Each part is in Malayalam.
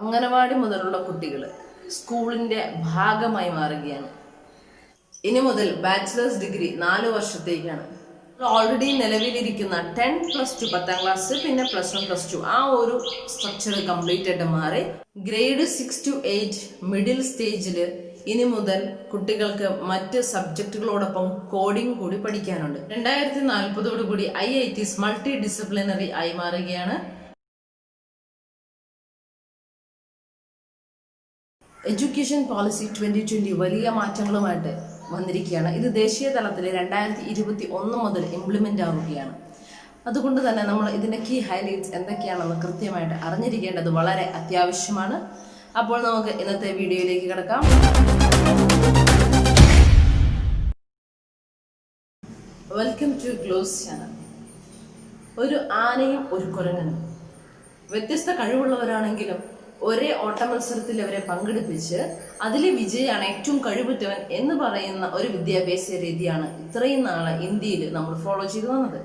അംഗനവാടി മുതലുള്ള കുട്ടികൾ സ്കൂളിന്റെ ഭാഗമായി മാറുകയാണ്. ഇനി മുതൽ ബാച്ചിലേഴ്സ് ഡിഗ്രി 4 വർഷത്തേക്കാണ്. ഓൾറെഡി നിലവിലിരിക്കുന്ന 10+2 10ാം ക്ലാസ് പിന്നെ +1+2 ആ ഒരു സ്ട്രക്ചർ കംപ്ലീറ്റ് ആയിട്ട് മാറി ഗ്രേഡ് 6 to 8 മിഡിൽ സ്റ്റേജിൽ ഇനി മുതൽ കുട്ടികൾക്ക് മറ്റ് സബ്ജക്റ്റുകളോടൊപ്പം കോഡിംഗ് കൂടി പഠിക്കാനുണ്ട്. 2040 IITs മൾട്ടി ഡിസിപ്ലിനറി ആയി മാറുകയാണ്. എഡ്യൂക്കേഷൻ പോളിസി 2020 വലിയ മാറ്റങ്ങളുമായിട്ട് വന്നിരിക്കുകയാണ്. ഇത് ദേശീയ തലത്തിൽ 2021 മുതൽ ഇംപ്ലിമെന്റ് ആവുകയാണ്. അതുകൊണ്ട് തന്നെ നമ്മൾ ഇതിന്റെ കീ ഹൈലൈറ്റ്സ് എന്തൊക്കെയാണെന്ന് കൃത്യമായിട്ട് അറിഞ്ഞിരിക്കേണ്ടത് വളരെ അത്യാവശ്യമാണ്. അപ്പോൾ നമുക്ക് ഇന്നത്തെ വീഡിയോയിലേക്ക് കിടക്കാം. Welcome to gloss channel. ഒരു ആനയും ഒരു കുരങ്ങനും വ്യത്യസ്ത കഴിവുള്ളവരാണെങ്കിലും ഒരേ ഓട്ട മത്സരത്തിൽ അവരെ പങ്കെടുപ്പിച്ച് അതിലെ വിജയാണ് ഏറ്റവും കഴിവുറ്റവൻ എന്ന് പറയുന്ന ഒരു വിദ്യാഭ്യാസ രീതിയാണ് ഇത്രയും നാളെ ഇന്ത്യയിൽ നമ്മൾ ഫോളോ ചെയ്തു വന്നത്.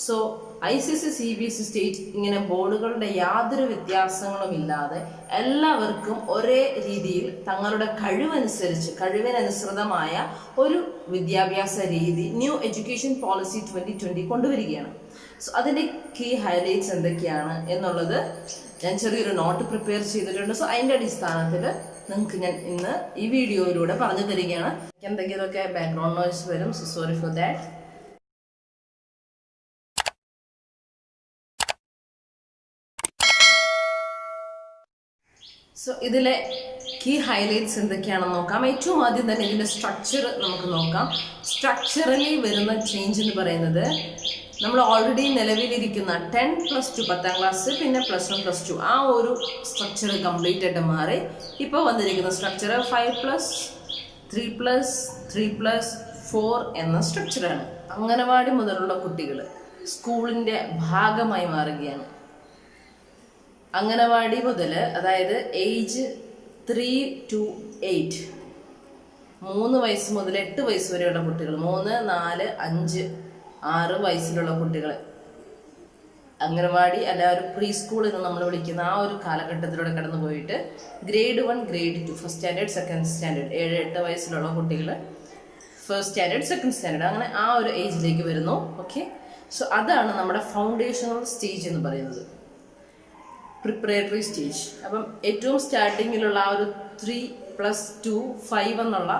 സോ ICSE CBSE സ്റ്റേറ്റ് ഇങ്ങനെ ബോർഡുകളുടെ യാതൊരു വ്യത്യാസങ്ങളും ഇല്ലാതെ എല്ലാവർക്കും ഒരേ രീതിയിൽ തങ്ങളുടെ കഴിവിനനുസൃതമായ ഒരു വിദ്യാഭ്യാസ രീതി ന്യൂ എഡ്യൂക്കേഷൻ പോളിസി 2020 കൊണ്ടുവരികയാണ്. സോ അതിന്റെ കീ ഹൈലൈറ്റ്സ് എന്തൊക്കെയാണ് എന്നുള്ളത് ഞാൻ ചെറിയൊരു നോട്ട് പ്രിപ്പയർ ചെയ്തിട്ടുണ്ട്. സോ അതിന്റെ അടിസ്ഥാനത്തിൽ നിങ്ങൾക്ക് ഞാൻ ഇന്ന് ഈ വീഡിയോയിലൂടെ പറഞ്ഞു തരികയാണ്. എന്തെങ്കിലുമൊക്കെ ബാക്ക്ഗ്രൗണ്ട് നോയ്സ് വരും, so sorry for that. So ഇതിലെ കീ ഹൈലൈറ്റ്സ് എന്തൊക്കെയാണെന്ന് നോക്കാം. ഏറ്റവും ആദ്യം തന്നെ ഇതിന്റെ സ്ട്രക്ചർ നമുക്ക് നോക്കാം. സ്ട്രക്ചറലി വരുന്ന ചേഞ്ച് എന്ന് പറയുന്നത് നമ്മൾ ഓൾറെഡി നിലവിലിരിക്കുന്ന 10+2 10ാം ക്ലാസ് പിന്നെ +1+2 ആ ഒരു സ്ട്രക്ചർ കംപ്ലീറ്റ് ആയിട്ട് മാറി ഇപ്പോൾ വന്നിരിക്കുന്ന സ്ട്രക്ചർ 5+3+3+4 എന്ന സ്ട്രക്ചറാണ്. അംഗനവാടി മുതലുള്ള കുട്ടികൾ സ്കൂളിന്റെ ഭാഗമായി മാറുകയാണ്. അംഗനവാടി മുതൽ, അതായത് ഏജ് 3 to 8 3 വയസ്സ് മുതൽ 8 വയസ്സ് വരെയുള്ള കുട്ടികൾ, 3, 4, 5, 6 വയസ്സിലുള്ള കുട്ടികൾ അംഗനവാടി അല്ല ഒരു പ്രീ സ്കൂൾ എന്ന് നമ്മൾ വിളിക്കുന്ന ആ ഒരു കാലഘട്ടത്തിലൂടെ കടന്നു പോയിട്ട് grade 1 grade 2 first standard second standard 7-8 വയസ്സിലുള്ള കുട്ടികൾ ഫസ്റ്റ് സ്റ്റാൻഡേർഡ് സെക്കൻഡ് സ്റ്റാൻഡേർഡ് അങ്ങനെ ആ ഒരു ഏജിലേക്ക് വരുന്നു. ഓക്കെ, സോ അതാണ് നമ്മുടെ ഫൗണ്ടേഷണൽ സ്റ്റേജ് എന്ന് പറയുന്നത്, പ്രിപ്പറേറ്ററി സ്റ്റേജ്. അപ്പം ഏറ്റവും സ്റ്റാർട്ടിങ്ങിലുള്ള ആ ഒരു 3+2 5 എന്നുള്ള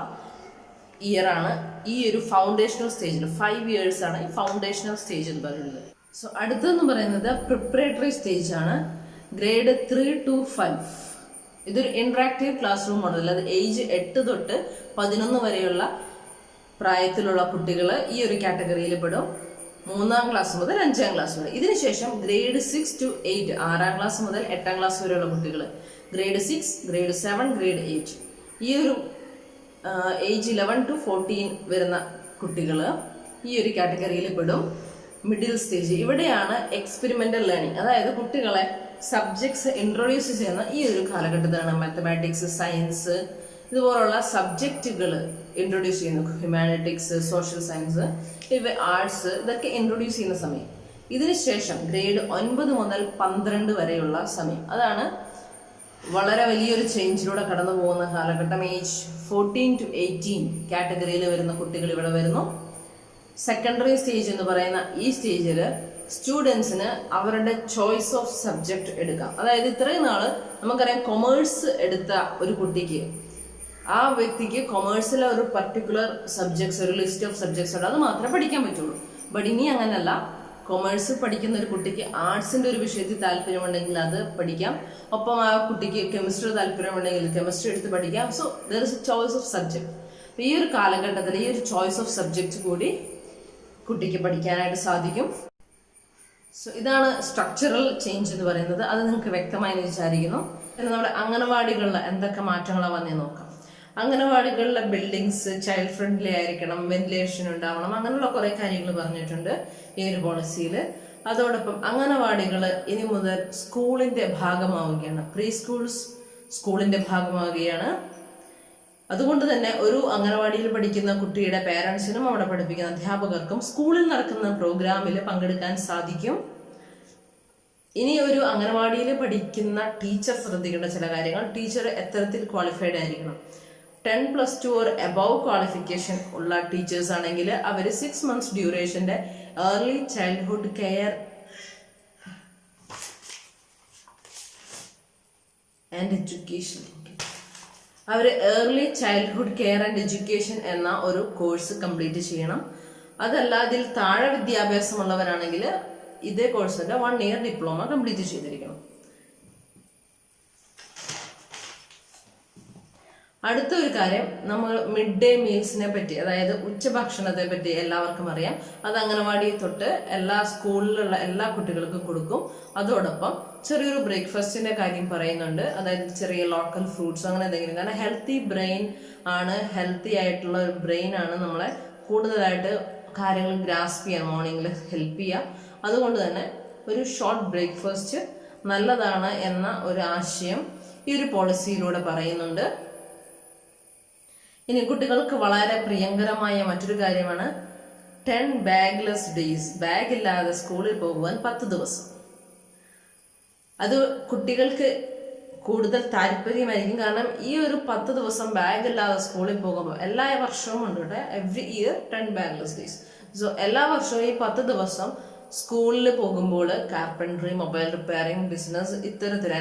ഇയറാണ് ഈ ഒരു ഫൗണ്ടേഷണൽ സ്റ്റേജിൽ. 5 years ആണ് ഈ ഫൗണ്ടേഷണൽ സ്റ്റേജ് എന്ന് പറയുന്നത്. സോ അടുത്തെന്ന് പറയുന്നത് പ്രിപ്പറേറ്ററി സ്റ്റേജ് ആണ്, ഗ്രേഡ് 3 to 5. ഇതൊരു ഇന്ററാക്റ്റീവ് ക്ലാസ് റൂം മോഡൽ, അത് ഏജ് 8 തൊട്ട് 11 വരെയുള്ള പ്രായത്തിലുള്ള കുട്ടികൾ ഈ ഒരു കാറ്റഗറിയിൽ പെടും. 3ാം ക്ലാസ് മുതൽ 5ാം ക്ലാസ് വരെ. ഇതിനുശേഷം ഗ്രേഡ് 6 to 8 6ാം ക്ലാസ് മുതൽ 8ാം ക്ലാസ് വരെയുള്ള കുട്ടികൾ, ഗ്രേഡ് 6, ഗ്രേഡ് 7, ഗ്രേഡ് 8 ഈ ഒരു ഏജ് 11 to 14 വരുന്ന കുട്ടികൾ ഈ ഒരു കാറ്റഗറിയിൽ പെടും. മിഡിൽ സ്റ്റേജ്, ഇവിടെയാണ് എക്സ്പെരിമെന്റൽ ലേണിംഗ്, അതായത് കുട്ടികളെ സബ്ജക്ട്സ് ഇൻട്രൊഡ്യൂസ് ചെയ്യുന്ന ഈ ഒരു കാലഘട്ടത്തിലാണ് മാത്തമാറ്റിക്സ്, സയൻസ് ഇതുപോലുള്ള സബ്ജക്റ്റുകൾ ഇൻട്രൊഡ്യൂസ് ചെയ്യുന്നു. ഹ്യൂമാനിറ്റിക്സ്, സോഷ്യൽ സയൻസ്, ആർട്സ് ഇതൊക്കെ ഇൻട്രൊഡ്യൂസ് ചെയ്യുന്ന സമയം. ഇതിനുശേഷം ഗ്രേഡ് 9 മുതൽ 12 വരെയുള്ള സമയം, അതാണ് വളരെ വലിയൊരു ചേഞ്ചിലൂടെ കടന്നു പോകുന്ന കാലഘട്ടം. ഏജ് 14 to 18 കാറ്റഗറിയിൽ വരുന്ന കുട്ടികൾ ഇവിടെ വരുന്നു. സെക്കൻഡറി സ്റ്റേജ് എന്ന് പറയുന്ന ഈ സ്റ്റേജിൽ സ്റ്റുഡൻസിന് അവരുടെ ചോയ്സ് ഓഫ് സബ്ജക്ട് എടുക്കാം. അതായത് ഇത്രയും നാള് നമുക്കറിയാം കൊമേഴ്സ് എടുത്ത ഒരു കുട്ടിക്ക് ആ വ്യക്തിക്ക് കൊമേഴ്സിലെ ഒരു പർട്ടിക്കുലർ സബ്ജക്ട്സ്, ഒരു ലിസ്റ്റ് ഓഫ് സബ്ജക്ട്സ് ഉണ്ട്, അത് മാത്രമേ പഠിക്കാൻ പറ്റുള്ളൂ. ബട്ട് ഇനി അങ്ങനല്ല, കൊമേഴ്സ് പഠിക്കുന്ന ഒരു കുട്ടിക്ക് ആർട്സിന്റെ ഒരു വിഷയത്തിൽ താല്പര്യമുണ്ടെങ്കിൽ അത് പഠിക്കാം, ഒപ്പം ആ കുട്ടിക്ക് കെമിസ്ട്രി താല്പര്യമുണ്ടെങ്കിൽ കെമിസ്ട്രി എടുത്ത് പഠിക്കാം. So there is A choice of subject. ഈ ഒരു കാലഘട്ടത്തിൽ ഈ ഒരു ചോയ്സ് ഓഫ് സബ്ജക്ട് കൂടി കുട്ടിക്ക് പഠിക്കാനായിട്ട് സാധിക്കും. സോ ഇതാണ് സ്ട്രക്ചറൽ ചേഞ്ച് എന്ന് പറയുന്നത്. അത് നിങ്ങൾക്ക് വ്യക്തമായി വിചാരിക്കുന്നു. പിന്നെ നമ്മുടെ അംഗനവാടികളിൽ എന്തൊക്കെ മാറ്റങ്ങളാണ് വന്നേന്ന് നോക്കാം. അംഗനവാടികളിലെ ബിൽഡിങ്സ് ചൈൽഡ് ഫ്രണ്ട്ലി ആയിരിക്കണം, വെന്റിലേഷൻ ഉണ്ടാവണം, അങ്ങനെയുള്ള കുറെ കാര്യങ്ങൾ പറഞ്ഞിട്ടുണ്ട് ഈ ഒരു പോളിസിയിൽ. അതോടൊപ്പം അംഗനവാടികൾ ഇനി മുതൽ സ്കൂളിന്റെ ഭാഗമാവുകയാണ്. പ്രീ സ്കൂൾസ് സ്കൂളിന്റെ ഭാഗമാവുകയാണ്. അതുകൊണ്ട് തന്നെ ഒരു അംഗനവാടിയിൽ പഠിക്കുന്ന കുട്ടിയുടെ പേരൻസിനും അവിടെ പഠിപ്പിക്കുന്ന അധ്യാപകർക്കും സ്കൂളിൽ നടക്കുന്ന പ്രോഗ്രാമിൽ പങ്കെടുക്കാൻ സാധിക്കും. ഇനി ഒരു അംഗനവാടിയിൽ പഠിക്കുന്ന ടീച്ചർ ശ്രദ്ധിക്കേണ്ട ചില കാര്യങ്ങൾ. ടീച്ചർ എത്തരത്തിൽ ക്വാളിഫൈഡ് ആയിരിക്കണം. 10+2 ഓർ എബവ് ക്വാളിഫിക്കേഷൻ ഉള്ള ടീച്ചേഴ്സ് ആണെങ്കിൽ അവർ 6 months ഡ്യൂറേഷന്റെ early childhood care and education എന്ന ഒരു കോഴ്സ് കംപ്ലീറ്റ് ചെയ്യണം. അതല്ല അതിൽ താഴെ വിദ്യാഭ്യാസമുള്ളവരാണെങ്കിൽ ഇതേ കോഴ്സിന്റെ 1 year ഡിപ്ലോമ കംപ്ലീറ്റ് ചെയ്തിരിക്കണം. അടുത്ത ഒരു കാര്യം, നമ്മൾ മിഡ് ഡേ മീൽസിനെ പറ്റി, അതായത് ഉച്ചഭക്ഷണത്തെ പറ്റി എല്ലാവർക്കും അറിയാം. അത് അംഗനവാടി തൊട്ട് എല്ലാ സ്കൂളിലുള്ള എല്ലാ കുട്ടികൾക്കും കൊടുക്കും. അതോടൊപ്പം ചെറിയൊരു ബ്രേക്ക്ഫാസ്റ്റിന്റെ കാര്യം പറയുന്നുണ്ട്. അതായത് ചെറിയ ലോക്കൽ ഫ്രൂട്ട്സ് അങ്ങനെ എന്തെങ്കിലും. കാരണം ഹെൽത്തി ആയിട്ടുള്ള ഒരു ബ്രെയിൻ ആണ് നമ്മളെ കൂടുതലായിട്ട് കാര്യങ്ങൾ ഗ്രാസ്പ് ചെയ്യാൻ മോർണിംഗിൽ ഹെൽപ്പ് ചെയ്യുക. അതുകൊണ്ട് തന്നെ ഒരു ഷോർട്ട് ബ്രേക്ക്ഫാസ്റ്റ് നല്ലതാണ് എന്ന ഒരു ആശയം ഈ ഒരു പോളിസിയിലൂടെ പറയുന്നുണ്ട്. ഇനി കുട്ടികൾക്ക് വളരെ പ്രിയങ്കരമായ മറ്റൊരു കാര്യമാണ് 10 bagless days. ബാഗ് ഇല്ലാതെ സ്കൂളിൽ പോകുവാൻ 10 ദിവസം. അത് കുട്ടികൾക്ക് കൂടുതൽ താല്പര്യമായിരിക്കും. കാരണം ഈ ഒരു 10 ദിവസം ബാഗ് ഇല്ലാതെ സ്കൂളിൽ പോകുമ്പോൾ എല്ലാ വർഷവും ഉണ്ട് കേട്ടോ, every year 10 bagless days. So എല്ലാ വർഷവും ഈ 10 ദിവസം സ്കൂളിൽ പോകുമ്പോൾ കാർപ്പൻട്രി, മൊബൈൽ റിപ്പയറിംഗ്, ബിസിനസ്, ഇത്തരത്തിൽ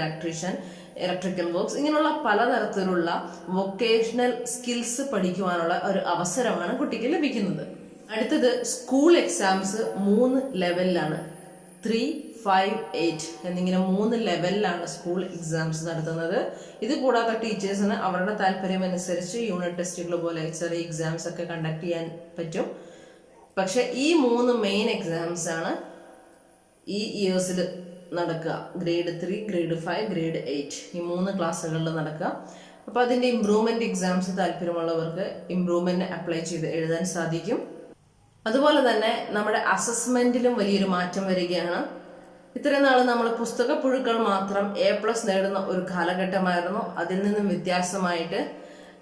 ഇലക്ട്രിക്കൽ വർക്ക്സ്, ഇങ്ങനെയുള്ള പലതരത്തിലുള്ള വൊക്കേഷണൽ സ്കിൽസ് പഠിക്കുവാനുള്ള ഒരു അവസരമാണ് കുട്ടിക്ക് ലഭിക്കുന്നത്. അടുത്തത് സ്കൂൾ എക്സാംസ് 3 ലെവലിലാണ്. 3, 5, 8 എന്നിങ്ങനെ 3 ലെവലിലാണ് സ്കൂൾ എക്സാംസ് നടത്തുന്നത്. ഇത് കൂടാതെ ടീച്ചേഴ്സിന് അവരുടെ താല്പര്യം അനുസരിച്ച് യൂണിറ്റ് ടെസ്റ്റുകൾ പോലെ ചെറിയ എക്സാംസ് ഒക്കെ കണ്ടക്ട് ചെയ്യാൻ പറ്റും. പക്ഷെ ഈ 3 മെയിൻ എക്സാംസ് ആണ് ഈ ഇയേഴ്സിൽ നടക്കുക. ഗ്രേഡ് 3, ഗ്രേഡ് 5, ഗ്രേഡ് 8 ഈ 3 ക്ലാസ്സുകളിൽ നടക്കുക. അപ്പോൾ അതിന്റെ ഇംപ്രൂവ്മെന്റ് എക്സാംസ് താല്പര്യമുള്ളവർക്ക് ഇംപ്രൂവ്മെന്റ് അപ്ലൈ ചെയ്ത് എഴുതാൻ സാധിക്കും. അതുപോലെ തന്നെ നമ്മുടെ അസസ്മെന്റിലും വലിയൊരു മാറ്റം വരികയാണ്. ഇത്രയും നാൾ നമ്മൾ പുസ്തക പുഴുക്കൾ മാത്രം A+ നേടുന്ന ഒരു കാലഘട്ടമായിരുന്നു. അതിൽ നിന്നും വ്യത്യാസമായിട്ട്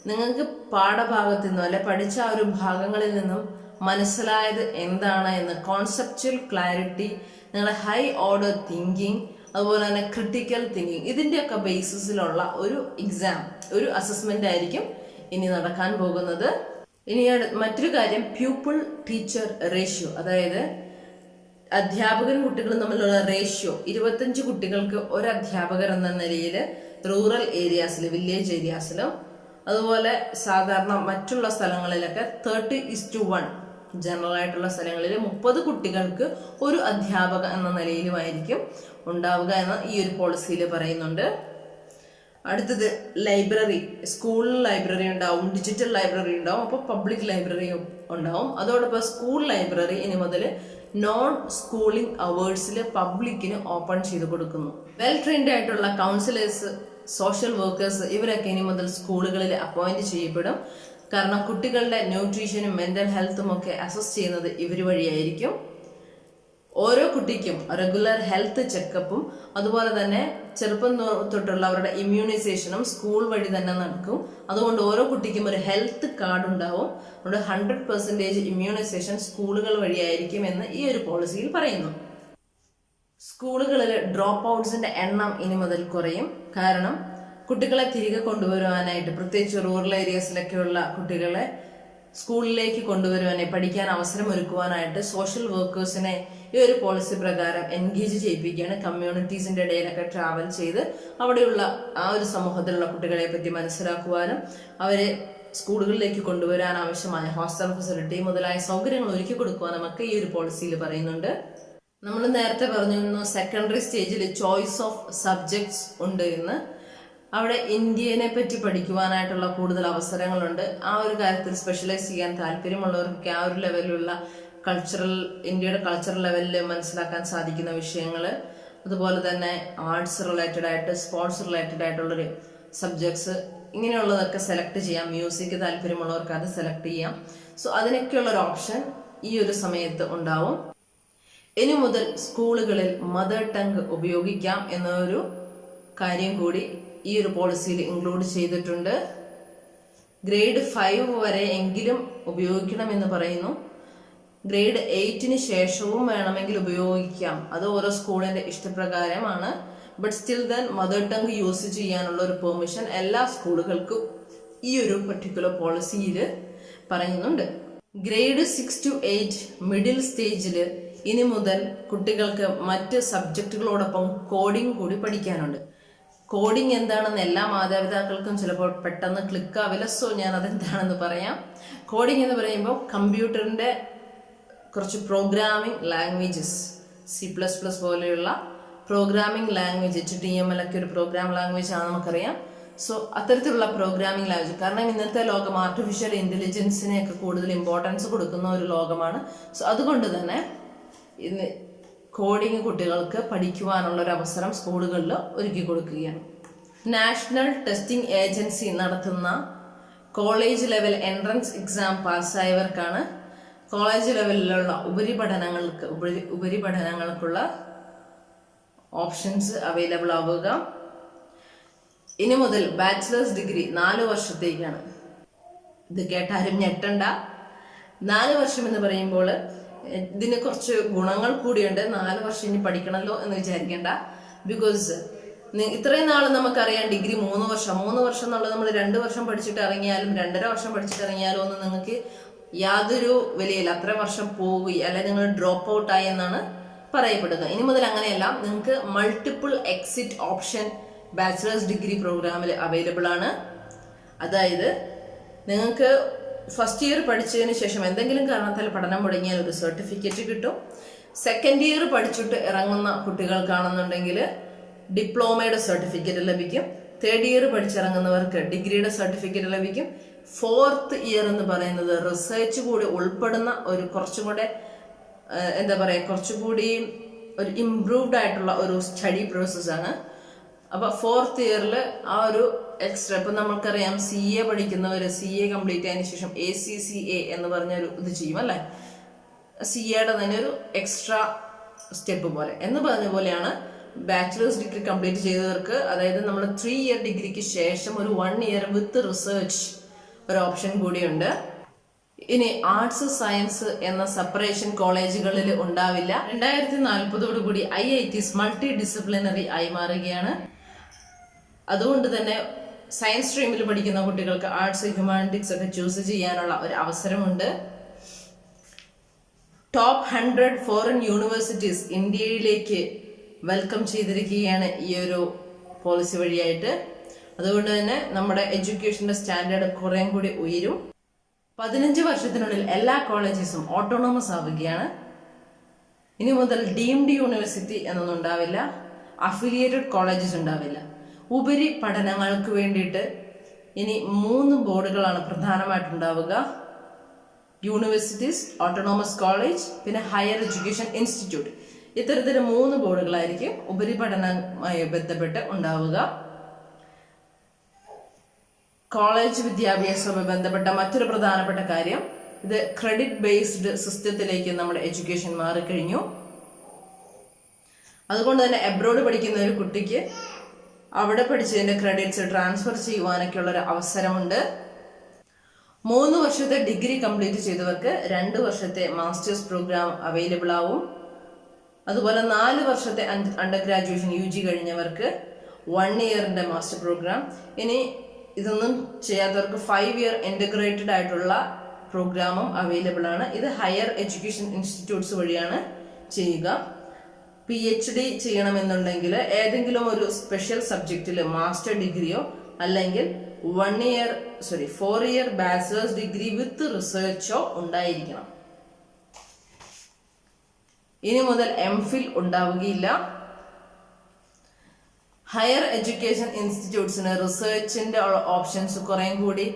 നിങ്ങൾക്ക് പാഠഭാഗത്തു നിന്നും അല്ലെ പഠിച്ച ആ ഒരു ഭാഗങ്ങളിൽ നിന്നും മനസ്സിലായത് എന്താണ് എന്ന് കോൺസെപ്ച്വൽ ക്ലാരിറ്റി, നിങ്ങളുടെ ഹൈ ഓർഡർ തിങ്കിങ്, അതുപോലെ തന്നെ ക്രിട്ടിക്കൽ തിങ്കിങ്, ഇതിൻ്റെയൊക്കെ ബേസിസിലുള്ള ഒരു എക്സാം, ഒരു അസസ്മെന്റ് ആയിരിക്കും ഇനി നടക്കാൻ പോകുന്നത്. ഇനി മറ്റൊരു കാര്യം, പ്യൂപ്പിൾ ടീച്ചർ റേഷ്യോ, അതായത് അധ്യാപകരും കുട്ടികളും തമ്മിലുള്ള റേഷ്യോ 25 കുട്ടികൾക്ക് ഒരു അധ്യാപകർ എന്ന നിലയിൽ റൂറൽ ഏരിയാസിൽ, വില്ലേജ് ഏരിയാസിലും, അതുപോലെ സാധാരണ മറ്റുള്ള സ്ഥലങ്ങളിലൊക്കെ 30:1 ജനറൽ ആയിട്ടുള്ള സ്ഥലങ്ങളിൽ 30 കുട്ടികൾക്ക് ഒരു അധ്യാപക എന്ന നിലയിലുമായിരിക്കും ഉണ്ടാവുക എന്ന് ഈ ഒരു പോളിസിയിൽ പറയുന്നുണ്ട്. അടുത്തത് ലൈബ്രറി, സ്കൂൾ ലൈബ്രറി ഉണ്ടാവും, ഡിജിറ്റൽ ലൈബ്രറി ഉണ്ടാവും, അപ്പോൾ പബ്ലിക് ലൈബ്രറി ഉണ്ടാവും. അതോടൊപ്പം സ്കൂൾ ലൈബ്രറി ഇനി മുതൽ നോൺ സ്കൂളിംഗ് അവേഴ്സിൽ പബ്ലിക്കിന് ഓപ്പൺ ചെയ്ത് കൊടുക്കുന്നു. വെൽ ട്രെയിൻഡ് ആയിട്ടുള്ള കൗൺസിലേഴ്സ്, സോഷ്യൽ വർക്കേഴ്സ് ഇവരൊക്കെ ഇനി മുതൽ സ്കൂളുകളിൽ അപ്പോയിന്റ് ചെയ്യപ്പെടും. കാരണം കുട്ടികളുടെ ന്യൂട്രീഷനും മെന്റൽ ഹെൽത്തും ഒക്കെ അസസ് ചെയ്യുന്നത് ഇവർ വഴിയായിരിക്കും. ഓരോ കുട്ടിക്കും റെഗുലർ ഹെൽത്ത് ചെക്കപ്പും അതുപോലെ തന്നെ ചെറുപ്പം തൊട്ടുള്ള അവരുടെ ഇമ്മ്യൂണൈസേഷനും സ്കൂൾ വഴി തന്നെ നടക്കും. അതുകൊണ്ട് ഓരോ കുട്ടിക്കും ഒരു ഹെൽത്ത് കാർഡ് ഉണ്ടാവും. അതുകൊണ്ട് 100% ഇമ്മ്യൂണൈസേഷൻ സ്കൂളുകൾ വഴിയായിരിക്കും എന്ന് ഈ ഒരു പോളിസിയിൽ പറയുന്നു. സ്കൂളുകളിൽ ഡ്രോപ്പ് ഔട്ട്സിന്റെ എണ്ണം ഇനി മുതൽ കുറയും. കാരണം കുട്ടികളെ തിരികെ കൊണ്ടുവരുവാനായിട്ട്, പ്രത്യേകിച്ച് റൂറൽ ഏരിയസിലൊക്കെയുള്ള കുട്ടികളെ സ്കൂളിലേക്ക് കൊണ്ടുവരുവാനായി, പഠിക്കാൻ അവസരം ഒരുക്കുവാനായിട്ട് സോഷ്യൽ വർക്കേഴ്സിനെ ഈ ഒരു പോളിസി പ്രകാരം എൻഗേജ് ചെയ്യിപ്പിക്കുകയാണ്. കമ്മ്യൂണിറ്റീസിന്റെ ഇടയിലൊക്കെ ട്രാവൽ ചെയ്ത് അവിടെയുള്ള ആ ഒരു സമൂഹത്തിലുള്ള കുട്ടികളെ പറ്റി മനസ്സിലാക്കുവാനും അവരെ സ്കൂളുകളിലേക്ക് കൊണ്ടുവരാൻ ആവശ്യമായ ഹോസ്റ്റൽ ഫെസിലിറ്റി മുതലായ സൗകര്യങ്ങൾ ഒരുക്കി കൊടുക്കുവാനും ഒക്കെ ഈ ഒരു പോളിസിയിൽ പറയുന്നുണ്ട്. നമ്മൾ നേരത്തെ പറഞ്ഞിരുന്നു സെക്കൻഡറി സ്റ്റേജിൽ ചോയ്സ് ഓഫ് സബ്ജക്ട്സ് ഉണ്ട് എന്ന്. അവിടെ ഇന്ത്യനെ പറ്റി പഠിക്കുവാനായിട്ടുള്ള കൂടുതൽ അവസരങ്ങളുണ്ട്. ആ ഒരു കാര്യത്തിൽ സ്പെഷ്യലൈസ് ചെയ്യാൻ താല്പര്യമുള്ളവർക്ക് ആ ഒരു ലെവലിലുള്ള ഇന്ത്യയുടെ കൾച്ചറൽ ലെവലിൽ മനസ്സിലാക്കാൻ സാധിക്കുന്ന വിഷയങ്ങൾ, അതുപോലെ തന്നെ ആർട്സ് റിലേറ്റഡ് ആയിട്ട്, സ്പോർട്സ് റിലേറ്റഡ് ആയിട്ടുള്ളൊരു സബ്ജക്ട്സ്, ഇങ്ങനെയുള്ളതൊക്കെ സെലക്ട് ചെയ്യാം. മ്യൂസിക് താല്പര്യമുള്ളവർക്ക് അത് സെലക്ട് ചെയ്യാം. സോ അതിനൊക്കെയുള്ളൊരു ഓപ്ഷൻ ഈ ഒരു സമയത്ത് ഉണ്ടാവും. ഇനി മുതൽ സ്കൂളുകളിൽ മദർ ടങ് ഉപയോഗിക്കാം എന്നൊരു കാര്യം കൂടി ഈ ഒരു പോളിസിയിൽ ഇൻക്ലൂഡ് ചെയ്തിട്ടുണ്ട്. ഗ്രേഡ് 5 വരെ എങ്കിലും ഉപയോഗിക്കണമെന്ന് പറയുന്നു. ഗ്രേഡ് 8 ശേഷവും വേണമെങ്കിൽ ഉപയോഗിക്കാം. അത് ഓരോ സ്കൂളിന്റെ ഇഷ്ടപ്രകാരമാണ്. But still then mother tongue use ചെയ്യാനുള്ള ഒരു പെർമിഷൻ എല്ലാ സ്കൂളുകൾക്കും ഈ ഒരു പർട്ടിക്കുലർ പോളിസിയിൽ പറയുന്നുണ്ട്. ഗ്രേഡ് 6 to 8 മിഡിൽ സ്റ്റേജിൽ ഇനി മുതൽ കുട്ടികൾക്ക് മറ്റ് സബ്ജക്റ്റുകളോടൊപ്പം കോഡിംഗ് കൂടി പഠിക്കാനുണ്ട്. കോഡിംഗ് എന്താണെന്ന് എല്ലാ മാതാപിതാക്കൾക്കും ചിലപ്പോൾ പെട്ടെന്ന് ക്ലിക്ക് ആവില്ല. സോ ഞാൻ അതെന്താണെന്ന് പറയാം. കോഡിംഗ് എന്ന് പറയുമ്പോൾ കമ്പ്യൂട്ടറിന്റെ കുറച്ച് പ്രോഗ്രാമിംഗ് ലാംഗ്വേജസ്, C++ പോലെയുള്ള പ്രോഗ്രാമിംഗ് ലാംഗ്വേജ്, HTML ഒക്കെ ഒരു പ്രോഗ്രാം ലാംഗ്വേജ് ആണ് നമുക്കറിയാം. സോ അത്തരത്തിലുള്ള പ്രോഗ്രാമിംഗ് ലാംഗ്വേജ്, കാരണം ഇന്നത്തെ ലോകം ആർട്ടിഫിഷ്യൽ ഇന്റലിജൻസിനെയൊക്കെ കൂടുതൽ ഇമ്പോർട്ടൻസ് കൊടുക്കുന്ന ഒരു ലോകമാണ്. സോ അതുകൊണ്ട് തന്നെ ഇന്ന് കോഡിംഗ് കുട്ടികൾക്ക് പഠിക്കുവാനുള്ള ഒരു അവസരം സ്കൂളുകളിൽ ഒരുക്കി കൊടുക്കുകയാണ്. നാഷണൽ ടെസ്റ്റിംഗ് ഏജൻസി നടത്തുന്ന കോളേജ് ലെവൽ എൻട്രൻസ് എക്സാം പാസ്സായവർക്കാണ് കോളേജ് ലെവലിലുള്ള ഉപരിപഠനങ്ങൾക്കുള്ള ഓപ്ഷൻസ് അവൈലബിൾ ആവുക. ഇനി മുതൽ ബാച്ചിലേഴ്സ് ഡിഗ്രി 4 വർഷത്തേക്കാണ്. ഇത് കേട്ടാരും ഞെട്ടണ്ട. 4 വർഷം എന്ന് പറയുമ്പോൾ ഇതിന് കുറച്ച് ഗുണങ്ങൾ കൂടിയുണ്ട്. 4 വർഷം ഇനി പഠിക്കണമല്ലോ എന്ന് വിചാരിക്കേണ്ട. ബിക്കോസ് ഇത്രയും നാൾ നമുക്കറിയാം ഡിഗ്രി 3 വർഷം എന്നുള്ളത് നമ്മൾ 2 വർഷം പഠിച്ചിട്ട് ഇറങ്ങിയാലും 2.5 വർഷം പഠിച്ചിട്ട് ഇറങ്ങിയാലും ഒന്നും നിങ്ങൾക്ക് യാതൊരു വിലയില്ല. അത്ര വർഷം പോവുകയും അല്ലെങ്കിൽ നിങ്ങൾ ഡ്രോപ്പ് ഔട്ട് ആയി എന്നാണ് പറയപ്പെടുന്നത്. ഇനി മുതൽ അങ്ങനെയല്ല. നിങ്ങൾക്ക് multiple exit option bachelor's degree പ്രോഗ്രാമിൽ അവൈലബിൾ ആണ്. അതായത് നിങ്ങൾക്ക് ഫസ്റ്റ് ഇയർ പഠിച്ചതിന് ശേഷം എന്തെങ്കിലും കാരണത്താൽ പഠനം മുടങ്ങിയാൽ ഒരു സർട്ടിഫിക്കറ്റ് കിട്ടും. സെക്കൻഡ് ഇയർ പഠിച്ചിട്ട് ഇറങ്ങുന്ന കുട്ടികൾക്കാണെന്നുണ്ടെങ്കിൽ ഡിപ്ലോമയുടെ സർട്ടിഫിക്കറ്റ് ലഭിക്കും. തേർഡ് ഇയർ പഠിച്ചിറങ്ങുന്നവർക്ക് ഡിഗ്രിയുടെ സർട്ടിഫിക്കറ്റ് ലഭിക്കും. ഫോർത്ത് ഇയർ എന്ന് പറയുന്നത് റിസർച്ച് കൂടി ഉൾപ്പെടുന്ന ഒരു കുറച്ചുകൂടി ഒരു ഇംപ്രൂവ്ഡ് ആയിട്ടുള്ള ഒരു സ്റ്റഡി പ്രോസസ്സാണ്. അപ്പൊ ഫോർത്ത് ഇയറിൽ ആ ഒരു എക്സ്ട്രാ, ഇപ്പൊ നമുക്കറിയാം CA പഠിക്കുന്നവര് CA കംപ്ലീറ്റ് ആയതിനു ശേഷം ACCA എന്ന് പറഞ്ഞൊരു ഇത് ചെയ്യും അല്ലെ. CAയുടെ തന്നെ ഒരു എക്സ്ട്രാ സ്റ്റെപ്പ് പോലെ എന്ന് പറഞ്ഞ പോലെയാണ് ബാച്ചിലേഴ്സ് ഡിഗ്രി കംപ്ലീറ്റ് ചെയ്തവർക്ക്. അതായത് നമ്മൾ 3 ഇയർ ഡിഗ്രിക്ക് ശേഷം ഒരു 1 ഇയർ വിത്ത് റിസർച്ച് ഒരു ഓപ്ഷൻ കൂടിയുണ്ട്. ഇനി ആർട്സ് സയൻസ് എന്ന സെപ്പറേഷൻ കോളേജുകളിൽ ഉണ്ടാവില്ല. 2040 IITs മൾട്ടി ഡിസിപ്ലിനറി ആയി മാറുകയാണ്. അതുകൊണ്ട് തന്നെ സയൻസ് സ്ട്രീമിൽ പഠിക്കുന്ന കുട്ടികൾക്ക് ആർട്സ് ഹ്യൂമാനിറ്റീസ് ഒക്കെ ചൂസ് ചെയ്യാനുള്ള ഒരു അവസരമുണ്ട്. ടോപ്പ് 100 ഫോറിൻ യൂണിവേഴ്സിറ്റീസ് ഇന്ത്യയിലേക്ക് വെൽക്കം ചെയ്തിരിക്കുകയാണ് ഈ ഒരു പോളിസി വഴിയായിട്ട്. അതുകൊണ്ട് തന്നെ നമ്മുടെ എഡ്യൂക്കേഷന്റെ സ്റ്റാൻഡേർഡ് കുറേ കൂടി ഉയരും. 15 വർഷത്തിനുള്ളിൽ എല്ലാ കോളേജസും ഓട്ടോണോമസ് ആവുകയാണ്. ഇനി മുതൽ ഡീംഡ് യൂണിവേഴ്സിറ്റി എന്നൊന്നും ഉണ്ടാവില്ല. അഫിലിയേറ്റഡ് കോളേജസ് ഉണ്ടാവില്ല. ഉപരി പഠനങ്ങൾക്ക് വേണ്ടിയിട്ട് ഇനി 3 ബോർഡുകളാണ് പ്രധാനമായിട്ടുണ്ടാവുക. യൂണിവേഴ്സിറ്റീസ്, ഓട്ടോണോമസ് കോളേജ്, പിന്നെ ഹയർ എഡ്യൂക്കേഷൻ ഇൻസ്റ്റിറ്റ്യൂട്ട്. ഇത്തരത്തിൽ 3 ബോർഡുകളായിരിക്കും ഉപരിപഠനവുമായി ബന്ധപ്പെട്ട് ഉണ്ടാവുക. കോളേജ് വിദ്യാഭ്യാസവുമായി ബന്ധപ്പെട്ട മറ്റൊരു പ്രധാനപ്പെട്ട കാര്യം, ഇത് ക്രെഡിറ്റ് ബേസ്ഡ് സിസ്റ്റത്തിലേക്ക് നമ്മുടെ എഡ്യൂക്കേഷൻ മാറിക്കഴിഞ്ഞു. അതുകൊണ്ട് തന്നെ എബ്രോഡ് പഠിക്കുന്ന ഒരു കുട്ടിക്ക് അവിടെ പഠിച്ചതിന്റെ ക്രെഡിറ്റ്സ് ട്രാൻസ്ഫർ ചെയ്യുവാനൊക്കെ ഉള്ള ഒരു അവസരമുണ്ട്. 3 വർഷത്തെ ഡിഗ്രി കംപ്ലീറ്റ് ചെയ്തവർക്ക് 2 വർഷത്തെ മാസ്റ്റേഴ്സ് പ്രോഗ്രാം അവൈലബിൾ ആവും. അതുപോലെ 4 വർഷത്തെ അണ്ടർ ഗ്രാജുവേഷൻ UG കഴിഞ്ഞവർക്ക് 1 ഇയറിന്റെ മാസ്റ്റർ പ്രോഗ്രാം. ഇനി ഇതൊന്നും ചെയ്യാത്തവർക്ക് 5 ഇയർ ഇന്റഗ്രേറ്റഡ് ആയിട്ടുള്ള പ്രോഗ്രാമും അവൈലബിൾ ആണ്. ഇത് ഹയർ എഡ്യൂക്കേഷൻ ഇൻസ്റ്റിറ്റ്യൂട്ട്സ് വഴിയാണ് ചെയ്യുക. PhD ചെയ്യണമെന്നുണ്ടെങ്കിൽ ഏതെങ്കിലും ഒരു സ്പെഷ്യൽ സബ്ജക്റ്റിൽ മാസ്റ്റർ ഡിഗ്രിയോ അല്ലെങ്കിൽ 4 ഇയർ ബാച്ചിലേഴ്സ് ഡിഗ്രി വിത്ത് റിസർച്ചോ ഉണ്ടായിരിക്കണം. ഇനി മുതൽ MPhil ഉണ്ടാവുകയില്ല. ഹയർ എഡ്യൂക്കേഷൻ ഇൻസ്റ്റിറ്റ്യൂട്ട്സിന് റിസർച്ചിന്റെ ഓപ്ഷൻസ് കുറേ കൂടി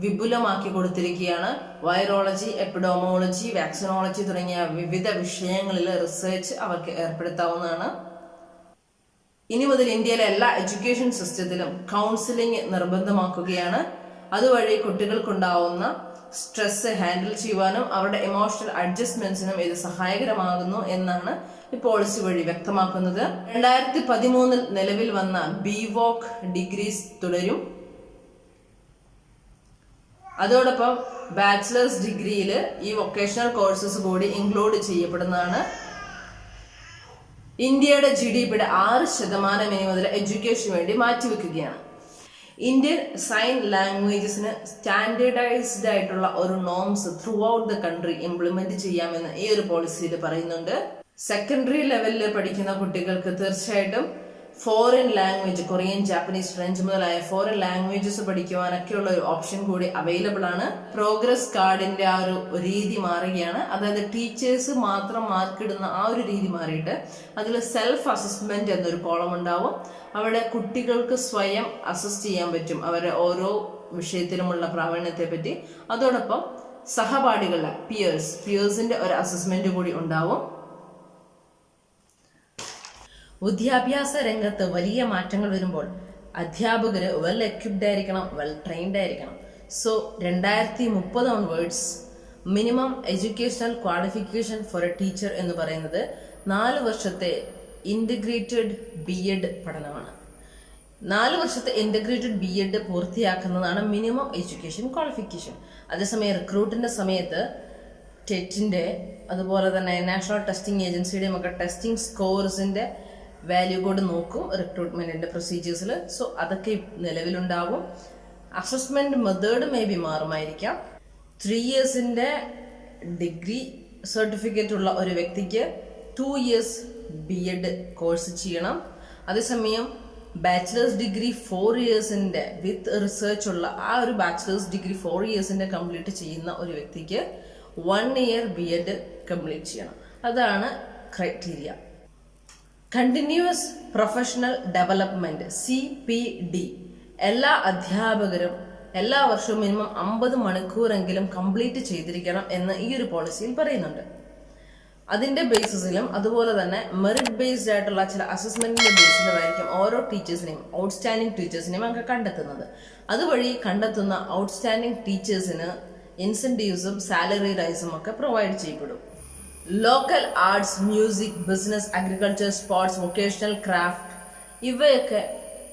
വിപുലമാക്കി കൊടുത്തിരിക്കുകയാണ്. വൈറോളജി, എപ്പിഡോമോളജി, വാക്സിനോളജി തുടങ്ങിയ വിവിധ വിഷയങ്ങളിൽ റിസർച്ച് അവർക്ക് ഏർപ്പെടുത്താവുന്നതാണ്. ഇനി മുതൽ ഇന്ത്യയിലെ എല്ലാ എഡ്യൂക്കേഷൻ സിസ്റ്റത്തിലും കൗൺസിലിംഗ് നിർബന്ധമാക്കുകയാണ്. അതുവഴി കുട്ടികൾക്കുണ്ടാവുന്ന സ്ട്രെസ് ഹാൻഡിൽ ചെയ്യുവാനും അവരുടെ ഇമോഷണൽ അഡ്ജസ്റ്റ്മെന്റ്സിനും ഇത് സഹായകരമാകുന്നു എന്നാണ് ഈ പോളിസി വഴി വ്യക്തമാക്കുന്നത്. 2013 നിലവിൽ വന്ന BVOC ഡിഗ്രീസ് തുടരും. അതോടൊപ്പം ബാച്ചിലേഴ്സ് ഡിഗ്രിയിൽ ഈ വൊക്കേഷണൽ കോഴ്സസ് കൂടി ഇൻക്ലൂഡ് ചെയ്യപ്പെടുന്നതാണ്. ഇന്ത്യയുടെ GDPയുടെ 6% ഇനി മുതൽ എഡ്യൂക്കേഷന് വേണ്ടി മാറ്റിവെക്കുകയാണ്. ഇന്ത്യൻ സൈൻ ലാംഗ്വേജസിന് സ്റ്റാൻഡേർഡൈസ്ഡ് ആയിട്ടുള്ള ഒരു norms through out the country implement ചെയ്യാമെന്ന് ഈ ഒരു പോളിസിയിൽ പറയുന്നുണ്ട്. സെക്കൻഡറി ലെവലിൽ പഠിക്കുന്ന കുട്ടികൾക്ക് തീർച്ചയായിട്ടും foreign language, Korean, Japanese, French മുതലായ ഫോറിൻ ലാംഗ്വേജസ് പഠിക്കുവാനൊക്കെയുള്ള ഒരു ഓപ്ഷൻ കൂടി അവൈലബിൾ ആണ്. പ്രോഗ്രസ് കാർഡിന്റെ ആ ഒരു രീതി മാറുകയാണ്. അതായത് ടീച്ചേഴ്സ് മാത്രം മാർക്കിടുന്ന ആ ഒരു രീതി മാറിയിട്ട് അതിൽ സെൽഫ് അസസ്മെന്റ് എന്നൊരു കോളം ഉണ്ടാവും. അവിടെ കുട്ടികൾക്ക് സ്വയം അസസ് ചെയ്യാൻ പറ്റും അവരുടെ ഓരോ വിഷയത്തിലുമുള്ള പ്രാവീണ്യത്തെ പറ്റി. അതോടൊപ്പം സഹപാഠികളുടെ പിയേഴ്സിന്റെ ഒരു അസസ്മെന്റ് കൂടി ഉണ്ടാവും. വിദ്യാഭ്യാസ രംഗത്ത് വലിയ മാറ്റങ്ങൾ വരുമ്പോൾ അധ്യാപകർ വെൽ എക്വിപ്ഡ് ആയിരിക്കണം, വെൽ ട്രെയിൻഡ് ആയിരിക്കണം. So 2030 onwards minimum educational qualification for a teacher എന്ന് പറയുന്നത് 4 വർഷത്തെ ഇന്റഗ്രേറ്റഡ് BEd പഠനമാണ്. 4 വർഷത്തെ ഇന്റഗ്രേറ്റഡ് BEd പൂർത്തിയാക്കുന്നതാണ് മിനിമം എഡ്യൂക്കേഷൻ ക്വാളിഫിക്കേഷൻ. അതേസമയം റിക്രൂട്ടിന്റെ സമയത്ത് ടെറ്റിന്റെ അതുപോലെ തന്നെ നാഷണൽ ടെസ്റ്റിംഗ് ഏജൻസിയുടെയും ഒക്കെ ടെസ്റ്റിംഗ് സ്കോർസിന്റെ വാല്യൂ കോഡ് നോക്കും റിക്രൂട്ട്മെന്റിന്റെ പ്രൊസീജിയേഴ്സിൽ. സോ അതൊക്കെ നിലവിലുണ്ടാവും. അസസ്മെന്റ് മെത്തേഡ് മേ ബി മാറുമായിരിക്കാം. 3 ഇയേഴ്സിന്റെ ഡിഗ്രി സർട്ടിഫിക്കറ്റ് ഉള്ള ഒരു വ്യക്തിക്ക് 2 ഇയേഴ്സ് BEd കോഴ്സ് ചെയ്യണം. അതേസമയം ബാച്ചിലേഴ്സ് ഡിഗ്രി 4 ഇയേഴ്സിന്റെ വിത്ത് റിസർച്ച് ഉള്ള ആ ഒരു ബാച്ചിലേഴ്സ് ഡിഗ്രി 4 ഇയേഴ്സിന്റെ കംപ്ലീറ്റ് ചെയ്യുന്ന ഒരു വ്യക്തിക്ക് 1 ഇയർ BEd കംപ്ലീറ്റ് ചെയ്യണം. അതാണ് criteria. Continuous professional development CPD എല്ലാ അധ്യാപകരും എല്ലാ വർഷവും മിനിമം 50 മണിക്കൂറെങ്കിലും കംപ്ലീറ്റ് ചെയ്തിരിക്കണം എന്ന് ഈ ഒരു പോളിസിയിൽ പറയുന്നുണ്ട്. അതിന്റെ ബേസിസിലും അതുപോലെ തന്നെ മെറിറ്റ് ബേസ്ഡ് ആയിട്ടുള്ള ചില അസസ്മെന്റിന്റെ ബേസിലുമായിരിക്കും ഓരോ ടീച്ചേഴ്സിനെയും ഔട്ട്സ്റ്റാൻഡിംഗ് ടീച്ചേഴ്സിനെയും ഒക്കെ കണ്ടെത്തുന്നത്. അതുവഴി കണ്ടെത്തുന്ന ഔട്ട്സ്റ്റാൻഡിംഗ് ടീച്ചേഴ്സിന് ഇൻസെന്റീവ്സും സാലറി റൈസും ഒക്കെ പ്രൊവൈഡ് ചെയ്യപ്പെടും. Local arts, music, business, agriculture, sports, vocational craft ഇവയൊക്കെ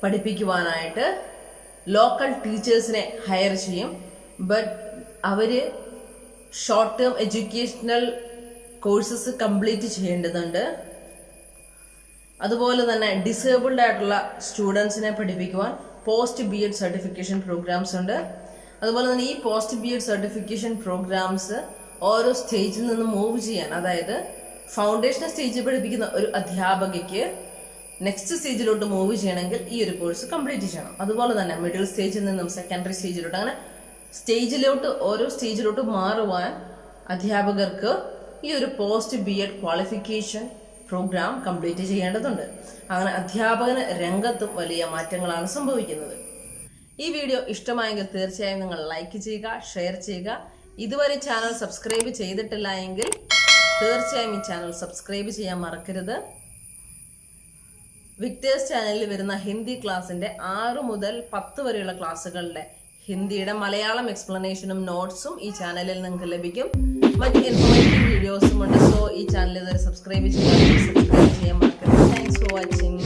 പഠിപ്പിക്കുവാനായിട്ട് ലോക്കൽ ടീച്ചേഴ്സിനെ ഹയർ ചെയ്യും. ബട്ട് അവര് short term educational courses complete ചെയ്യേണ്ടതുണ്ട്. അതുപോലെ തന്നെ ഡിസേബിൾഡ് ആയിട്ടുള്ള സ്റ്റുഡൻസിനെ പഠിപ്പിക്കുവാൻ പോസ്റ്റ് BEd സർട്ടിഫിക്കേഷൻ പ്രോഗ്രാംസ് ഉണ്ട്. അതുപോലെ തന്നെ ഈ പോസ്റ്റ് BEd സർട്ടിഫിക്കേഷൻ പ്രോഗ്രാംസ് ഓരോ സ്റ്റേജിൽ നിന്ന് മൂവ് ചെയ്യാൻ, അതായത് ഫൗണ്ടേഷൻ സ്റ്റേജിൽ പഠിപ്പിക്കുന്ന ഒരു അധ്യാപകയ്ക്ക് നെക്സ്റ്റ് സ്റ്റേജിലോട്ട് മൂവ് ചെയ്യണമെങ്കിൽ ഈ ഒരു കോഴ്സ് കംപ്ലീറ്റ് ചെയ്യണം. അതുപോലെ തന്നെ മിഡിൽ സ്റ്റേജിൽ നിന്നും സെക്കൻഡറി സ്റ്റേജിലോട്ട്, അങ്ങനെ ഓരോ സ്റ്റേജിലോട്ട് മാറുവാൻ അധ്യാപകർക്ക് ഈ ഒരു post BEd qualification programme complete ചെയ്യേണ്ടതുണ്ട്. അങ്ങനെ അധ്യാപകന രംഗത്തും വലിയ മാറ്റങ്ങളാണ് സംഭവിക്കുന്നത്. ഈ വീഡിയോ ഇഷ്ടമായെങ്കിൽ തീർച്ചയായും നിങ്ങൾ ലൈക്ക് ചെയ്യുക, ഷെയർ ചെയ്യുക. ഇതുവരെ ചാനൽ സബ്സ്ക്രൈബ് ചെയ്തിട്ടില്ല എങ്കിൽ തീർച്ചയായും ഈ ചാനൽ സബ്സ്ക്രൈബ് ചെയ്യാൻ മറക്കരുത്. വിക്ടേഴ്സ് ചാനലിൽ വരുന്ന ഹിന്ദി ക്ലാസിന്റെ 6 മുതൽ 10 വരെയുള്ള ക്ലാസ്സുകളുടെ ഹിന്ദിയുടെ മലയാളം എക്സ്പ്ലനേഷനും നോട്ട്സും ഈ ചാനലിൽ നിങ്ങൾക്ക് ലഭിക്കും. മറ്റ് ഇൻഫോർമേറ്റീവ് വീഡിയോസും ഉണ്ട്. സോ ഈ ചാനൽ ഇതുവരെ സബ്സ്ക്രൈബ് ചെയ്യാൻ മറക്കരുത്. Thanks for watching.